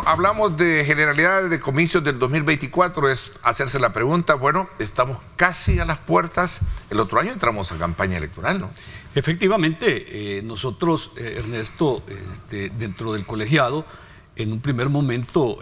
hablamos de generalidades de comicios del 2024, es hacerse la pregunta, bueno, estamos casi a las puertas, el otro año entramos a campaña electoral, ¿no? Efectivamente, nosotros, Ernesto, dentro del colegiado, en un primer momento,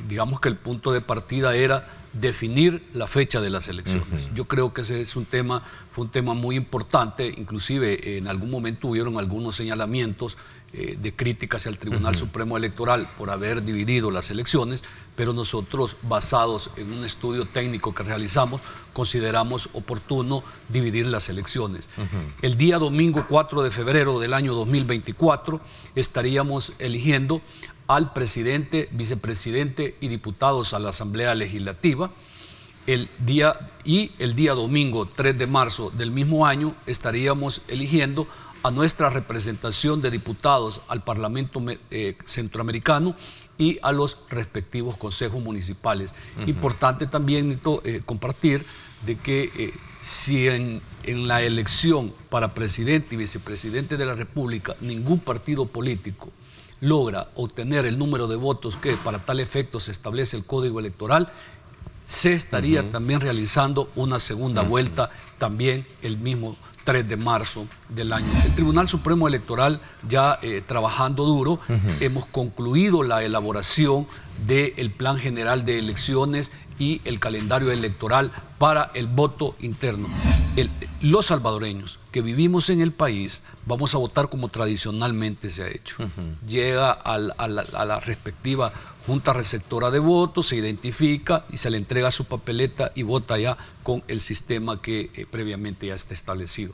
digamos que el punto de partida era definir la fecha de las elecciones. Yo creo que ese es fue un tema muy importante, inclusive en algún momento hubieron algunos señalamientos de críticas al Tribunal Supremo Electoral por haber dividido las elecciones, pero nosotros, basados en un estudio técnico que realizamos, consideramos oportuno dividir las elecciones. El día domingo 4 de febrero del año 2024 estaríamos eligiendo al presidente, vicepresidente y diputados a la Asamblea Legislativa. El día domingo 3 de marzo del mismo año estaríamos eligiendo a nuestra representación de diputados al Parlamento Centroamericano y a los respectivos consejos municipales. Importante también compartir de que si en la elección para presidente y vicepresidente de la República ningún partido político logra obtener el número de votos que para tal efecto se establece el Código Electoral, se estaría también realizando una segunda vuelta también el mismo 3 de marzo del año. El Tribunal Supremo Electoral ya trabajando duro, hemos concluido la elaboración del Plan General de Elecciones y el calendario electoral para el voto interno. Los salvadoreños que vivimos en el país vamos a votar como tradicionalmente se ha hecho. Llega a la respectiva junta receptora de votos, se identifica y se le entrega su papeleta y vota ya con el sistema que previamente ya está establecido.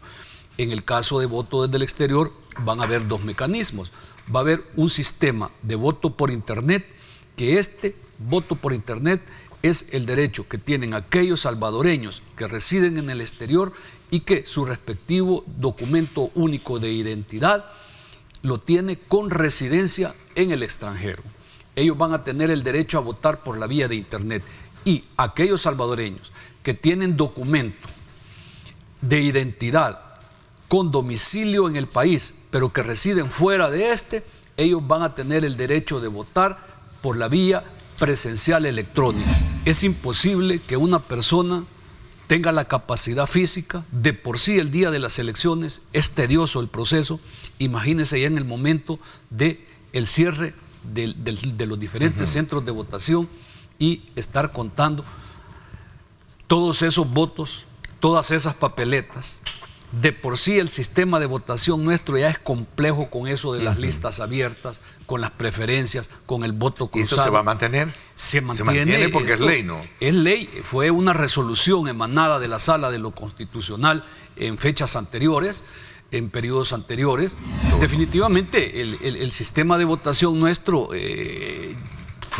En el caso de voto desde el exterior van a haber dos mecanismos. Va a haber un sistema de voto por internet, que este voto por internet es el derecho que tienen aquellos salvadoreños que residen en el exterior y que su respectivo documento único de identidad lo tiene con residencia en el extranjero. Ellos van a tener el derecho a votar por la vía de internet, y aquellos salvadoreños que tienen documento de identidad con domicilio en el país, pero que residen fuera de ellos van a tener el derecho de votar por la vía presencial electrónica. Es imposible que una persona tenga la capacidad física, de por sí el día de las elecciones es tedioso el proceso, imagínense ya en el momento del cierre de los diferentes centros de votación y estar contando todos esos votos, todas esas papeletas. De por sí el sistema de votación nuestro ya es complejo con eso de las listas abiertas, con las preferencias, con el voto cruzado. ¿Y eso se va a mantener? Se mantiene porque es ley, ¿no? Es ley, fue una resolución emanada de la Sala de lo Constitucional en fechas anteriores, en periodos anteriores. Definitivamente el sistema de votación nuestro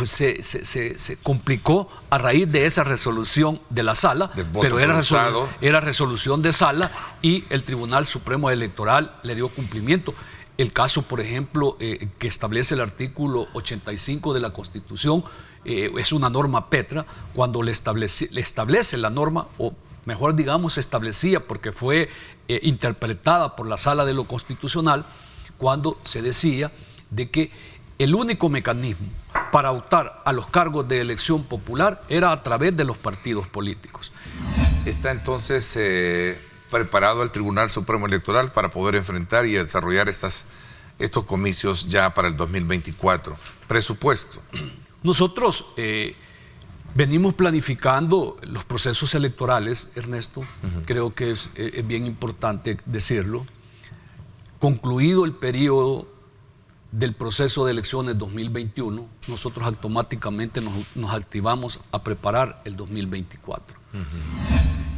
se complicó a raíz de esa resolución de la Sala, pero era resolución de Sala y el Tribunal Supremo Electoral le dio cumplimiento. El caso, por ejemplo, que establece el artículo 85 de la Constitución, es una norma petra, cuando le establece la norma, o mejor digamos establecía, porque fue interpretada por la Sala de lo Constitucional, cuando se decía de que el único mecanismo para optar a los cargos de elección popular era a través de los partidos políticos. ¿Está entonces preparado el Tribunal Supremo Electoral para poder enfrentar y desarrollar estos comicios ya para el 2024? Presupuesto. Nosotros venimos planificando los procesos electorales, Ernesto, creo que es bien importante decirlo. Concluido el periodo del proceso de elecciones 2021, nosotros automáticamente nos activamos a preparar el 2024.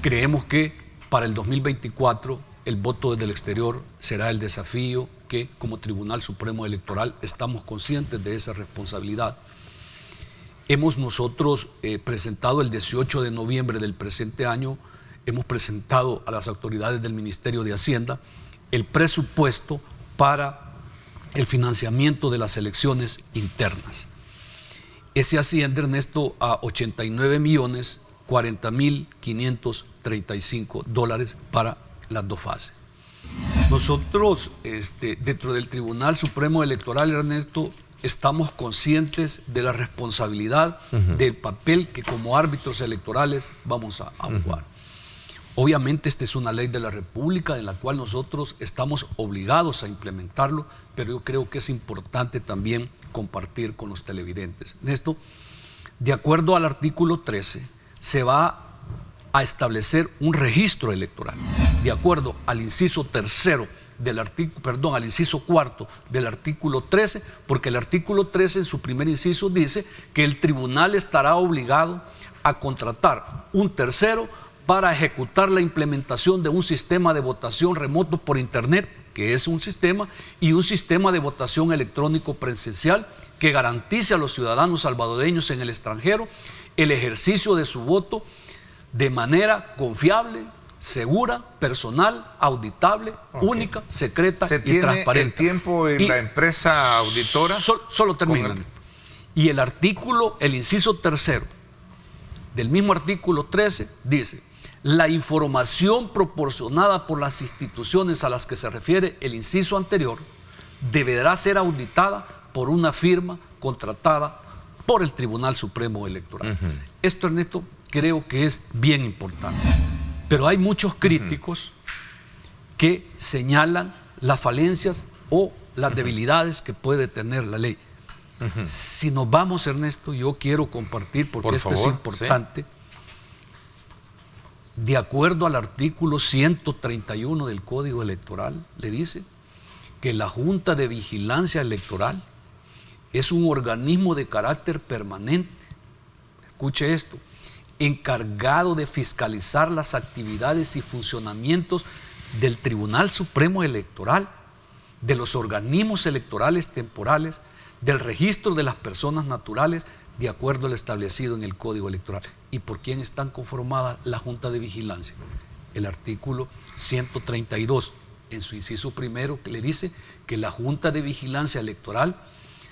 Creemos que para el 2024 el voto desde el exterior será el desafío que como Tribunal Supremo Electoral estamos conscientes de esa responsabilidad. Hemos nosotros presentado el 18 de noviembre del presente año, hemos presentado a las autoridades del Ministerio de Hacienda el presupuesto para el financiamiento de las elecciones internas. Ese asciende, Ernesto, a $80.040.535 para las dos fases. Nosotros, dentro del Tribunal Supremo Electoral, Ernesto, estamos conscientes de la responsabilidad del papel que como árbitros electorales vamos a jugar. Obviamente esta es una ley de la República en la cual nosotros estamos obligados a implementarlo, pero yo creo que es importante también compartir con los televidentes. Esto, de acuerdo al artículo 13, se va a establecer un registro electoral. De acuerdo al inciso tercero del artículo, al inciso cuarto del artículo 13, porque el artículo 13 en su primer inciso dice que el tribunal estará obligado a contratar un tercero para ejecutar la implementación de un sistema de votación remoto por internet, que es un sistema, y un sistema de votación electrónico presencial que garantice a los ciudadanos salvadoreños en el extranjero el ejercicio de su voto de manera confiable, segura, personal, auditable, única, secreta y transparente. ¿Se tiene el tiempo en la empresa auditora? Solo termino. Y el inciso tercero del mismo artículo 13 dice: la información proporcionada por las instituciones a las que se refiere el inciso anterior deberá ser auditada por una firma contratada por el Tribunal Supremo Electoral. Esto, Ernesto, creo que es bien importante. Pero hay muchos críticos que señalan las falencias o las debilidades que puede tener la ley. Si nos vamos, Ernesto, yo quiero compartir, porque esto es importante. De acuerdo al artículo 131 del Código Electoral, le dice que la Junta de Vigilancia Electoral es un organismo de carácter permanente, escuche esto, encargado de fiscalizar las actividades y funcionamientos del Tribunal Supremo Electoral, de los organismos electorales temporales, del registro de las personas naturales, de acuerdo al establecido en el Código Electoral. ¿Y por quién están conformadas la Junta de Vigilancia? El artículo 132, en su inciso primero, le dice que la Junta de Vigilancia Electoral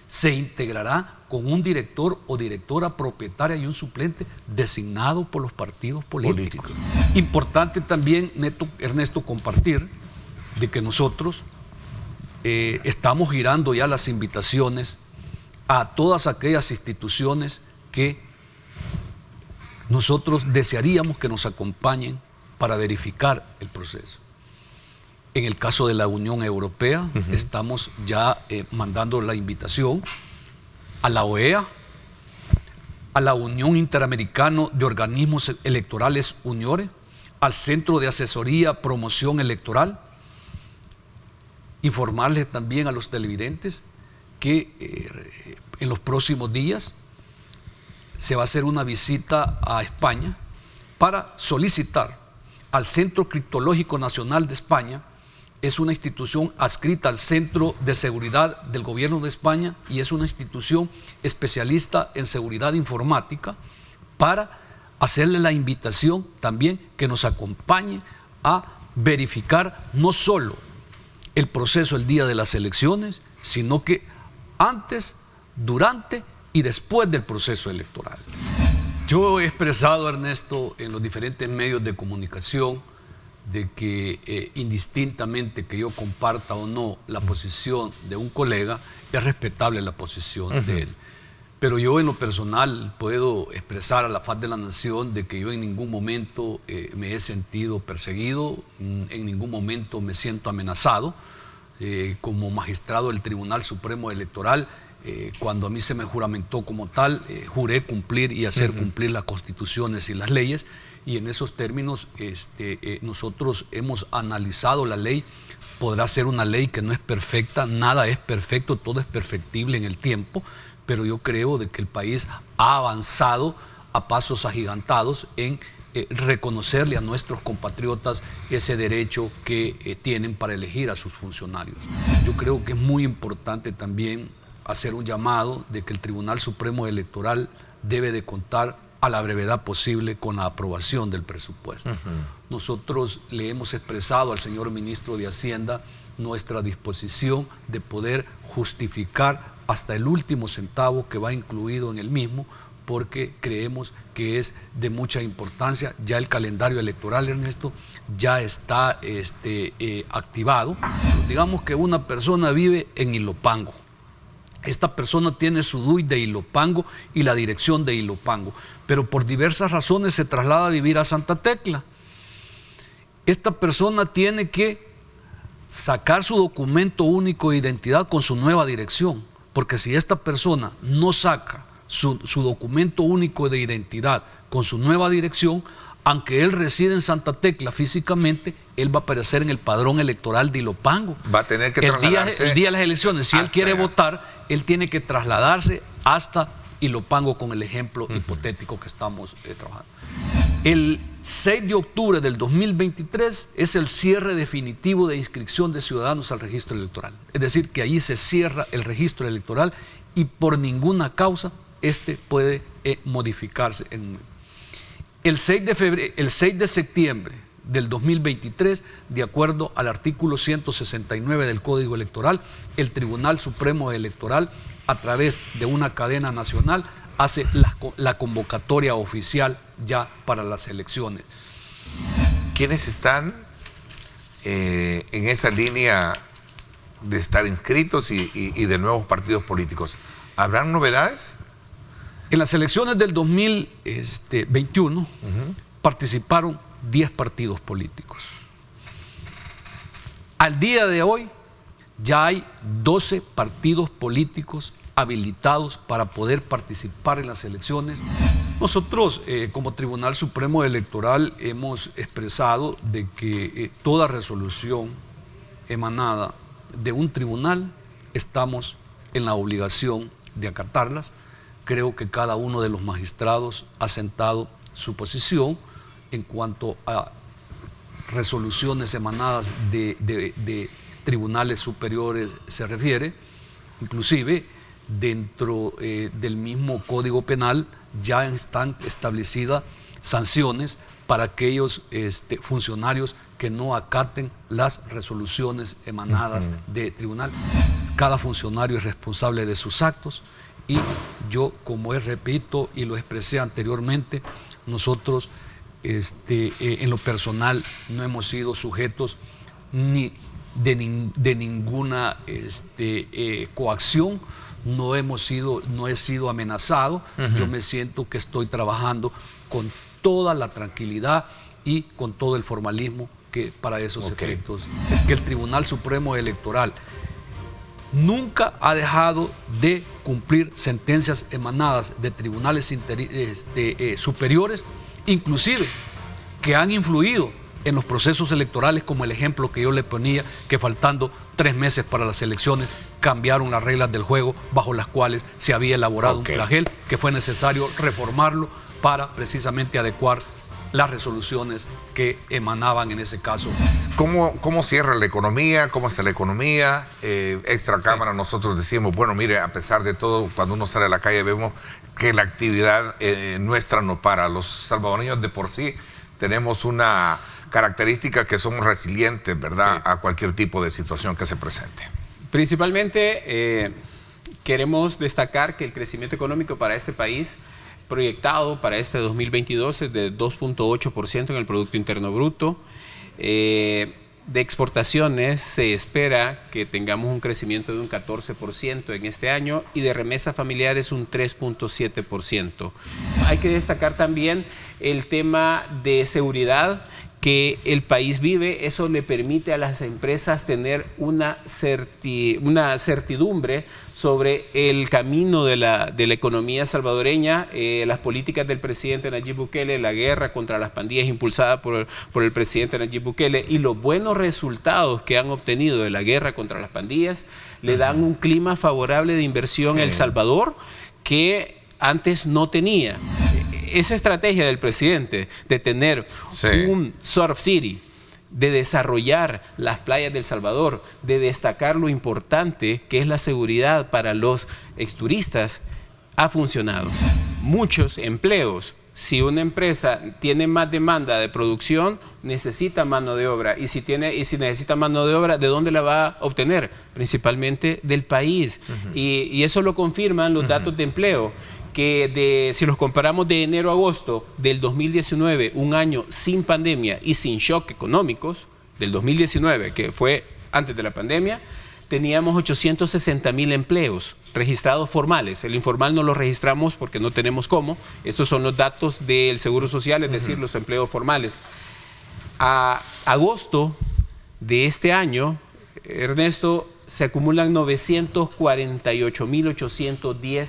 se integrará con un director o directora propietaria y un suplente designado por los partidos políticos. Importante también, Ernesto, compartir de que nosotros estamos girando ya las invitaciones a todas aquellas instituciones que nosotros desearíamos que nos acompañen para verificar el proceso. En el caso de la Unión Europea, estamos ya mandando la invitación a la OEA, a la Unión Interamericana de Organismos Electorales, UNIORE, al Centro de Asesoría Promoción Electoral. Informarles también a los televidentes que en los próximos días se va a hacer una visita a España para solicitar al Centro Criptológico Nacional de España. Es una institución adscrita al Centro de Seguridad del Gobierno de España y es una institución especialista en seguridad informática, para hacerle la invitación también que nos acompañe a verificar no solo el proceso el día de las elecciones, sino que antes, durante y después del proceso electoral. Yo he expresado, Ernesto, en los diferentes medios de comunicación de que indistintamente que yo comparta o no la posición de un colega, es respetable la posición de él. Pero yo en lo personal puedo expresar a la faz de la nación de que yo en ningún momento me he sentido perseguido, en ningún momento me siento amenazado. Como magistrado del Tribunal Supremo Electoral, cuando a mí se me juramentó como tal, juré cumplir y hacer cumplir las constituciones y las leyes, y en esos términos nosotros hemos analizado la ley. Podrá ser una ley que no es perfecta, nada es perfecto, todo es perfectible en el tiempo, pero yo creo de que el país ha avanzado a pasos agigantados en reconocerle a nuestros compatriotas ese derecho que tienen para elegir a sus funcionarios. Yo creo que es muy importante también hacer un llamado de que el Tribunal Supremo Electoral debe de contar a la brevedad posible con la aprobación del presupuesto. Nosotros le hemos expresado al señor ministro de Hacienda nuestra disposición de poder justificar hasta el último centavo que va incluido en el mismo, porque creemos que es de mucha importancia. Ya el calendario electoral, Ernesto, ya está activado. Digamos que una persona vive en Ilopango Esta persona tiene su DUI de Ilopango y la dirección de Ilopango, pero por diversas razones se traslada a vivir a Santa Tecla. Esta persona tiene que sacar su documento único de identidad con su nueva dirección, porque si esta persona no saca su documento único de identidad con su nueva dirección, aunque él reside en Santa Tecla físicamente, él va a aparecer en el padrón electoral de Ilopango. Va a tener que trasladarse. El día de las elecciones, si él quiere votar, él tiene que trasladarse hasta Ilopango, con el ejemplo hipotético que estamos trabajando. El 6 de octubre del 2023 es el cierre definitivo de inscripción de ciudadanos al registro electoral. Es decir, que allí se cierra el registro electoral y por ninguna causa puede modificarse. El 6 de septiembre del 2023, de acuerdo al artículo 169 del Código Electoral, el Tribunal Supremo Electoral, a través de una cadena nacional, hace la convocatoria oficial ya para las elecciones. ¿Quiénes están en esa línea de estar inscritos y de nuevos partidos políticos? ¿Habrán novedades? En las elecciones del 2021 participaron 10 partidos políticos. Al día de hoy ya hay 12 partidos políticos habilitados para poder participar en las elecciones. Nosotros, como Tribunal Supremo Electoral, hemos expresado de que toda resolución emanada de un tribunal estamos en la obligación de acatarlas. Creo que cada uno de los magistrados ha sentado su posición en cuanto a resoluciones emanadas de tribunales superiores se refiere. Inclusive dentro del mismo Código Penal ya están establecidas sanciones para aquellos funcionarios que no acaten las resoluciones emanadas de tribunal. Cada funcionario es responsable de sus actos y yo, como repito y lo expresé anteriormente, nosotros en lo personal no hemos sido sujetos ni de ninguna coacción. No he sido amenazado. Yo me siento que estoy trabajando con toda la tranquilidad y con todo el formalismo que para esos efectos. Que el Tribunal Supremo Electoral nunca ha dejado de cumplir sentencias emanadas de tribunales superiores, inclusive que han influido en los procesos electorales, como el ejemplo que yo le ponía, que faltando 3 meses para las elecciones cambiaron las reglas del juego bajo las cuales se había elaborado un plagel, que fue necesario reformarlo para precisamente adecuar las resoluciones que emanaban en ese caso. ¿Cómo cierra la economía? ¿Cómo está la economía? Extra cámara, nosotros decimos, bueno, mire, a pesar de todo, cuando uno sale a la calle vemos que la actividad nuestra no para. Los salvadoreños de por sí tenemos una característica que somos resilientes, ¿verdad?, a cualquier tipo de situación que se presente. Principalmente queremos destacar que el crecimiento económico para este país proyectado para este 2022 es de 2.8% en el Producto Interno Bruto. De exportaciones se espera que tengamos un crecimiento de un 14% en este año y de remesas familiares un 3.7%. Hay que destacar también el tema de seguridad que el país vive. Eso le permite a las empresas tener una certidumbre sobre el camino de la economía salvadoreña, las políticas del presidente Nayib Bukele, la guerra contra las pandillas impulsada por el presidente Nayib Bukele y los buenos resultados que han obtenido de la guerra contra las pandillas le dan un clima favorable de inversión a El Salvador que antes no tenía. Esa estrategia del presidente de tener un surf city, de desarrollar las playas del Salvador, de destacar lo importante que es la seguridad para los exturistas, ha funcionado. Muchos empleos. Si una empresa tiene más demanda de producción, necesita mano de obra. Y si necesita mano de obra, ¿de dónde la va a obtener? Principalmente del país. Y eso lo confirman los datos de empleo, que si los comparamos de enero a agosto del 2019, un año sin pandemia y sin shock económicos, del 2019, que fue antes de la pandemia, teníamos 860.000 empleos registrados formales. El informal no lo registramos porque no tenemos cómo. Estos son los datos del Seguro Social, es decir, los empleos formales. A agosto de este año, Ernesto, se acumulan 948.810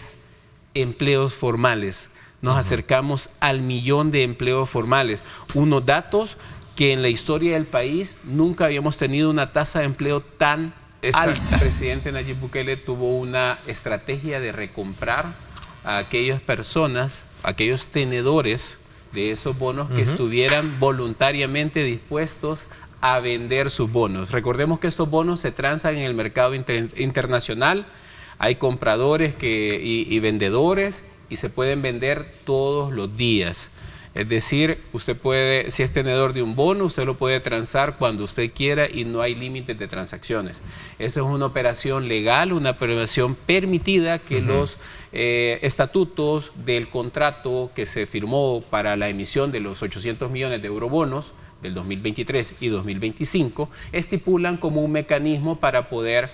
empleos formales. Nos acercamos al 1.000.000 de empleos formales. Unos datos que en la historia del país nunca habíamos tenido una tasa de empleo tan alta. El presidente Nayib Bukele tuvo una estrategia de recomprar a aquellas personas, aquellos tenedores de esos bonos que estuvieran voluntariamente dispuestos a vender sus bonos. Recordemos que estos bonos se transan en el mercado internacional. Hay compradores y vendedores y se pueden vender todos los días. Es decir, usted puede, si es tenedor de un bono, usted lo puede transar cuando usted quiera y no hay límites de transacciones. Esa es una operación legal, una operación permitida que los estatutos del contrato que se firmó para la emisión de los 800 millones de eurobonos del 2023 y 2025 estipulan como un mecanismo para poder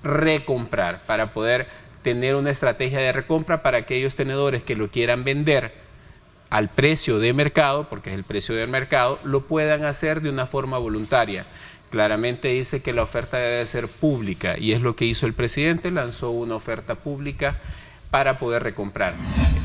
recomprar, para poder tener una estrategia de recompra para aquellos tenedores que lo quieran vender al precio de mercado, porque es el precio del mercado, lo puedan hacer de una forma voluntaria. Claramente dice que la oferta debe ser pública y es lo que hizo el presidente, lanzó una oferta pública para poder recomprar.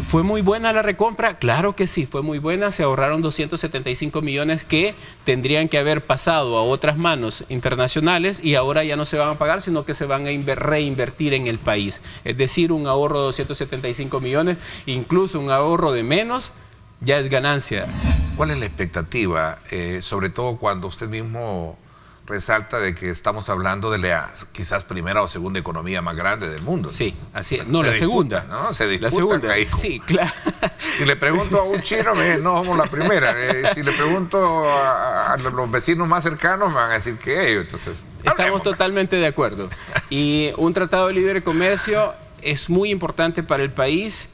¿Fue muy buena la recompra? Claro que sí, fue muy buena. Se ahorraron 275 millones que tendrían que haber pasado a otras manos internacionales y ahora ya no se van a pagar, sino que se van a reinvertir en el país. Es decir, un ahorro de 275 millones, incluso un ahorro de menos, ya es ganancia. ¿Cuál es la expectativa, sobre todo cuando usted mismo resalta de que estamos hablando de la quizás primera o segunda economía más grande del mundo? Sí, así es. No, la segunda. ¿No? Se disputa. La segunda, ahí, sí, claro. Si le pregunto a un chino, no somos la primera. Si le pregunto a los vecinos más cercanos, me van a decir que ellos. Entonces, estamos totalmente de acuerdo. Y un tratado de libre comercio es muy importante para el país.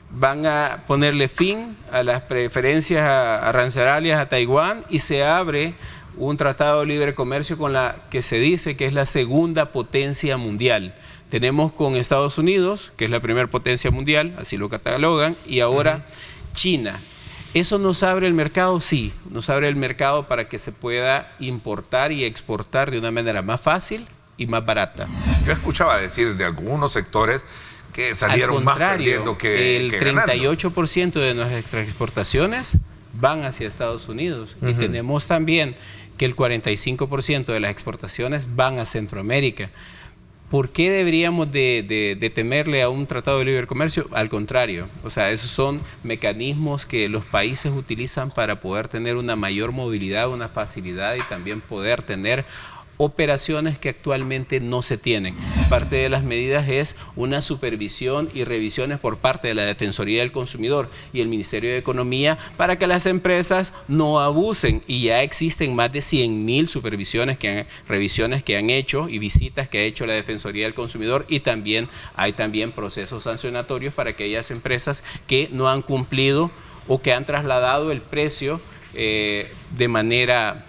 Van a ponerle fin a las preferencias arancelarias a Taiwán y se abre un tratado de libre comercio con la que se dice que es la segunda potencia mundial. Tenemos con Estados Unidos, que es la primera potencia mundial, así lo catalogan, y ahora China. ¿Eso nos abre el mercado? Sí, nos abre el mercado para que se pueda importar y exportar de una manera más fácil y más barata. Yo escuchaba decir de algunos sectores que salieron más perdiendo que el 38% de nuestras exportaciones van hacia Estados Unidos y tenemos también que el 45% de las exportaciones van a Centroamérica. ¿Por qué deberíamos de temerle a un tratado de libre comercio? Al contrario, o sea, esos son mecanismos que los países utilizan para poder tener una mayor movilidad, una facilidad y también poder tener operaciones que actualmente no se tienen. Parte de las medidas es una supervisión y revisiones por parte de la Defensoría del Consumidor y el Ministerio de Economía para que las empresas no abusen, y ya existen más de 100.000 revisiones que han hecho y visitas que ha hecho la Defensoría del Consumidor, y también hay procesos sancionatorios para aquellas empresas que no han cumplido o que han trasladado el precio de manera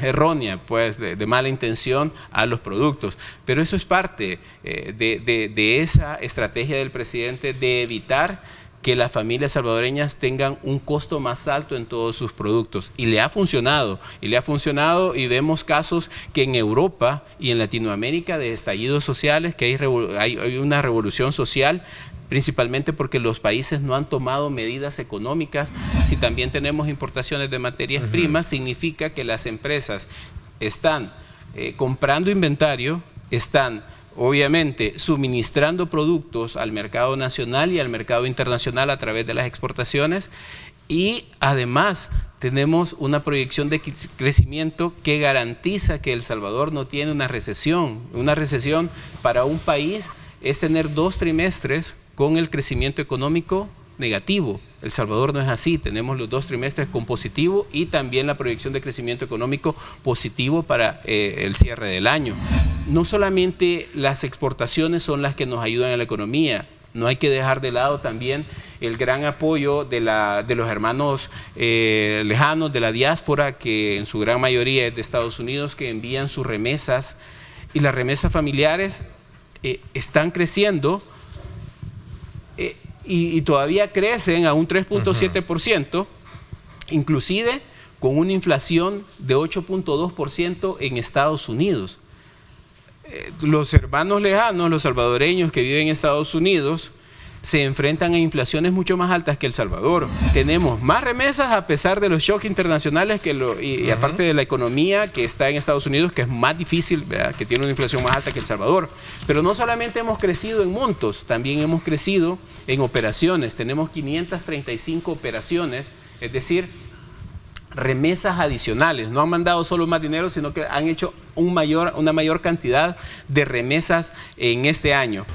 errónea, pues de mala intención a los productos. Pero eso es parte de esa estrategia del presidente de evitar que las familias salvadoreñas tengan un costo más alto en todos sus productos. Y le ha funcionado, y vemos casos que en Europa y en Latinoamérica de estallidos sociales, que hay una revolución social, principalmente porque los países no han tomado medidas económicas. Si también tenemos importaciones de materias primas, significa que las empresas están comprando inventario, están obviamente suministrando productos al mercado nacional y al mercado internacional a través de las exportaciones, y además tenemos una proyección de crecimiento que garantiza que El Salvador no tiene una recesión. Una recesión para un país es tener 2 trimestres con el crecimiento económico negativo. El Salvador no es así, tenemos los 2 trimestres con positivo y también la proyección de crecimiento económico positivo para el cierre del año. No solamente las exportaciones son las que nos ayudan a la economía, No hay que dejar de lado también el gran apoyo de los hermanos lejanos de la diáspora, que en su gran mayoría es de Estados Unidos, que envían sus remesas, y las remesas familiares están creciendo y todavía crecen a un 3.7%, inclusive con una inflación de 8.2% en Estados Unidos. Los hermanos lejanos, los salvadoreños que viven en Estados Unidos, se enfrentan a inflaciones mucho más altas que El Salvador. Tenemos más remesas a pesar de los shocks internacionales y aparte de la economía que está en Estados Unidos, que es más difícil, ¿verdad?, que tiene una inflación más alta que El Salvador. Pero no solamente hemos crecido en montos, también hemos crecido en operaciones. Tenemos 535 operaciones, es decir, remesas adicionales. No han mandado solo más dinero, sino que han hecho una mayor cantidad de remesas en este año.